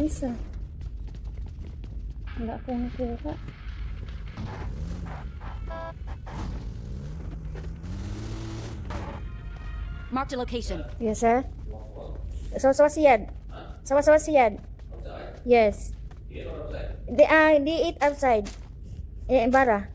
isa. Wala akong nakuha. Marked a location. Yes, sir. Sama-sama siyan. Sama-sama siyan. Yes. They eat outside. Bara.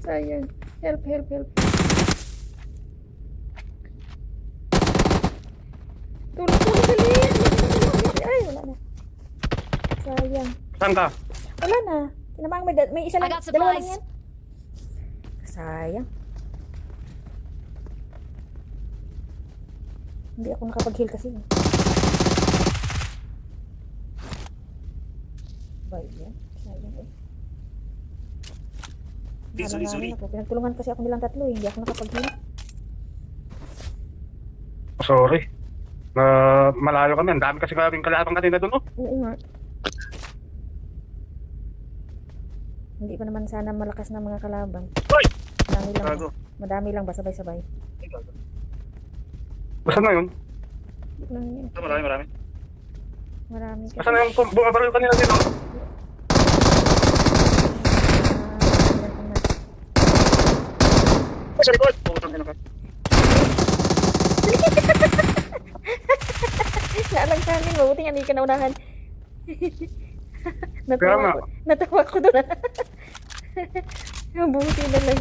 Sayang. Help. Tulong dali. Ay, wala na. Sayang. Saan ka? Wala na. Tinamang may isa lang. I got Dalawa lang supplies. yan. Sayang. Hindi ako nakapag-heal kasi. Bayan. Sayang eh. Easily. Pinagtulungan kasi ako nilang tatlo eh. Hindi ako nakapag-heal. Sorry. Malayo kami. Ang dami kasi kaming kalaban kanina doon, oh. Oo nga. Hindi pa naman sana malakas na mga kalaban. Hoy! Madami lang. Madami lang ba sabay-sabay? Basta na yun? Marami. Marami. Marami kasi. Basta na yung bumabaril kanina dito. Sa likod! Putang ina ka. Naalang sa amin, mabuti nga hindi ka naunahan. Kaya nga. Natawa ko doon. Mabuti na lang.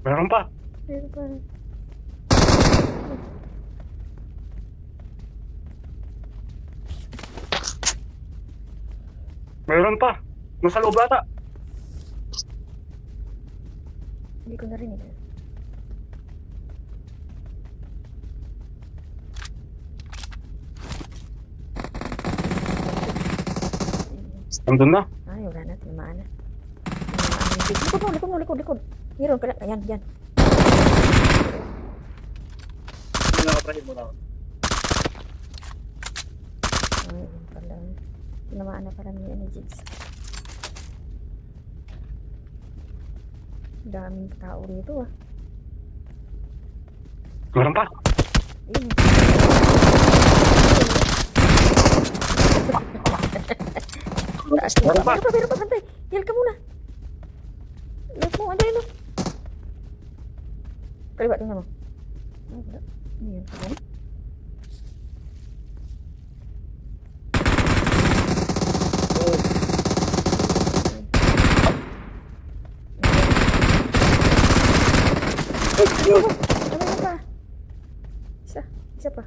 Meron pa. Meron pa. Meron pa. Nasa loob ata. Hindi ko narinig. Nandun na. Ay, wala na. Tinamaan na. Likod. Meron ka lang. Ayan, yan. Nakaprahin mo na ako. Ay, yun pala. Tinamaan na parang ni Jigs. Daming tao rito ah. Meron pa. Ayun. Taas ko. Meron pa. Meron pa, bantay. Heal ka muna. Left mo, andayin mo. Kaliwa, tingnan mo. Ay, wala. Ano yun? Ano? Ano pa? Isa pa.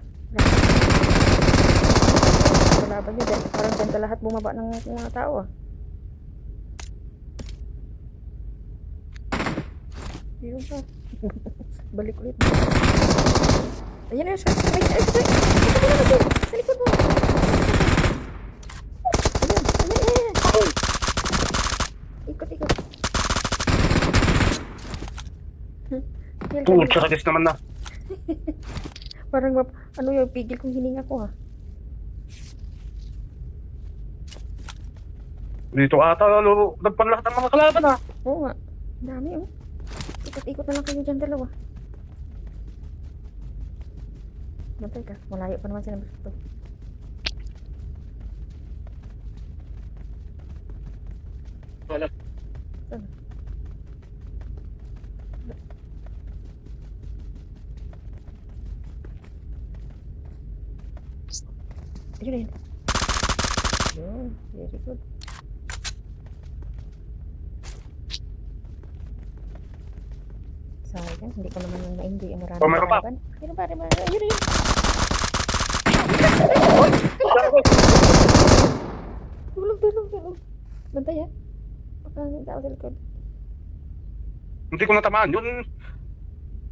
Kalaban nyo dyan. Parang dyan ka lahat bumaba ng mga tao ah. Meron pa. Balik ulit. Ayan na, sa likod mo. Ayan. Ikot. Tsakagis naman na. Parang ano yung pigil kong hininga ko ha. Dito ata, nagpan lahat ng mga kalaban ha. Oo nga. Dami oh. Ikot na lang kayo dyan dalawa. Bantay ka. Malayo pa naman sila ito. Wala. Saan? Ayun na yun. Yun. Very good. Sayang, hindi ko naman yung na-hindi ang maraming Oh, meron pa. kalaban. Meron pa. Ayun na yun. Tulong. Bantay ah. Baka ang tao sa likod. Hindi ko natamaan. Yun,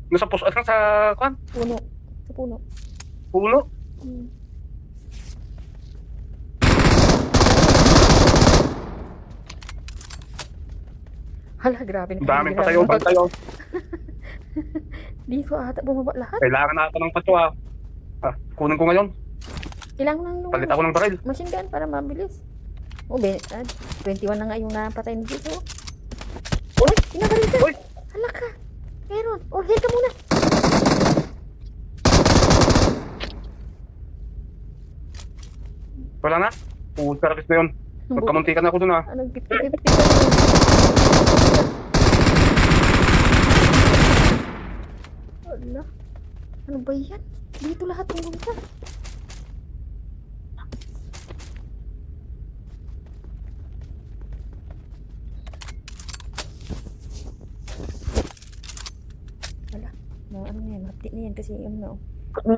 nasa puso, sa kwan, Puno. Sa puno. puno. Hmm. Hala, grabe na. Daming patayo, bantayo. Dito ata bumaba lahat. Kailangan na ako ng patwa. Kunin ko ngayon. Kailangan lang nung Palit ako ng baril. machine gun para mabilis. Oh, 21 na nga yung napatay ni dito. Uy, inabaril ka. Uy! Hala ka. Meron. Oh, heal ka muna. Wala na. Karagis na yun. Magkamuntikan na ako dun ha. Anong 50-50 Wala. Ano ba yan? Dito lahat ng gunta. Wala. Ano na yan? Update na yan kasi ano na oh.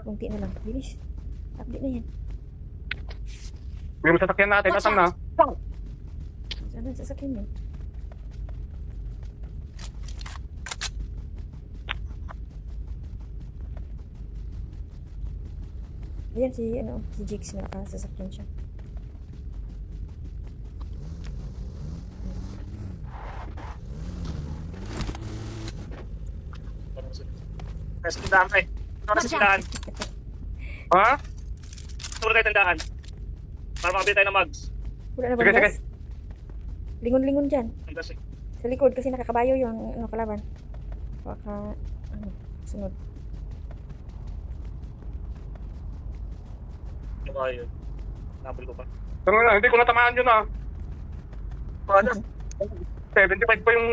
Kunti na lang. Bilis. Update na yan. Yung sasakyan natin, Watch nasaan na? Saan ang sasakyan yun? Ayan si Jigs na sasakyan siya. Nasa tindahan ka eh. Nasa tindahan. Ha? Turo kayo tindahan. Para makabili tayo ng mugs. Wala na Sige, bang gas? Lingon-lingon dyan. Ang gas eh. Sa likod kasi nakakabayo yung kalaban. Baka, sunod. Ano ba yun? Nabol ko pa. Tanga na, hindi ko natamaan yun ha. Ano? 75 pa yung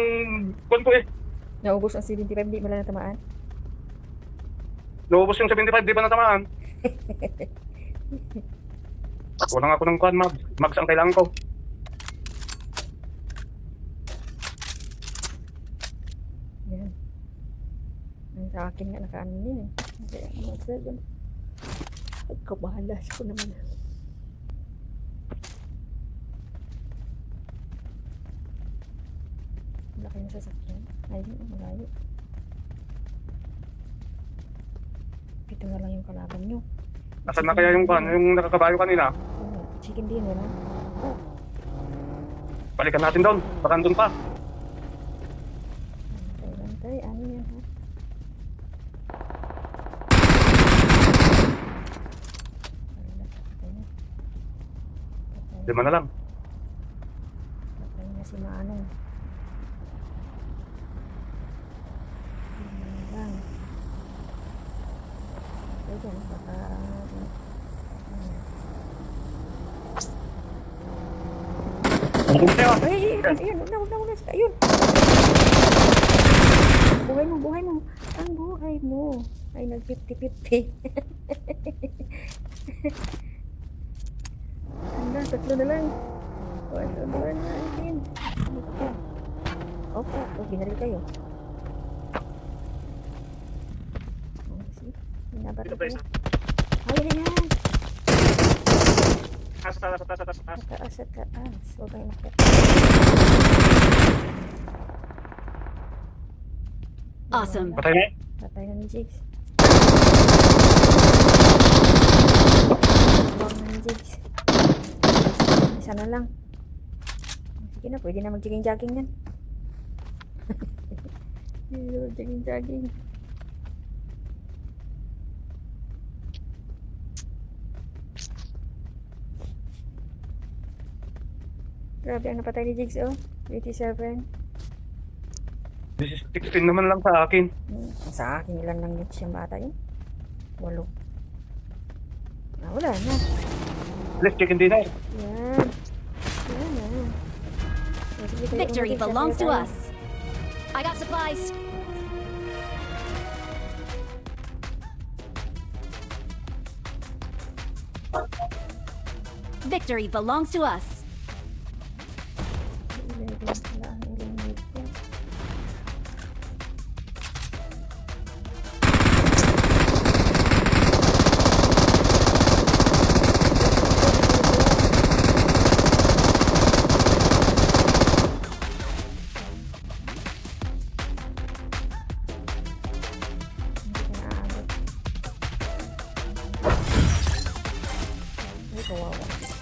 kwan ko eh. Naubos ang 75, di wala natamaan. Naubos yung 75, di pa natamaan. Walang ako ng kwan, mags. Mags ang kailangan ko. Yan. Ang sa akin nga nakaano yun eh. Kaya mag-7. Nagkabahala ko naman. Wala kayong sasakyan. Ayun, malayo. Ito na lang yung kalaban nyo. Nasaan na kaya yung kwan, yung nakakabayo kanina? Chicken din, wala? Balikan natin doon. Baka doon pa. Bantay, ano yan ha? Lima na lang. Patay na si Manong. Lima na lang. Okay dyan, baka... Bukong tayo. Ay, ayun, huwag na, ayun. Buhay mo. Ang buhay mo. Ay, nag-50-50. Hanggang, tatlo na lang. Wala natin. Opo, binaril kayo. Binabaril Dito, ko Presa. yan. Ay, yan yan. Taas, taas, taas, taas, taas. Sa taas, sa taas. Huwag kang inakit. Awesome. Patay na. Patay na ni Jigs. Huwag na ni Jigs. Isa na lang. Sige na, pwede na mag-jogging-jogging yan. Jogging-jogging. Grabe ang napatay ni Jigs, oh. 87. 16 naman lang sa akin. Sa akin, ilan lang yun siya bata yun? 8. Ah, wala na. Let's chicken dinner. Yan. Yan na. Sige, kayo Victory umalis, belongs to sabay tayo. us. I got supplies. Victory belongs to us. 11 pala ang eliminate ko. Hindi ka naaabot. Ay, kawawa.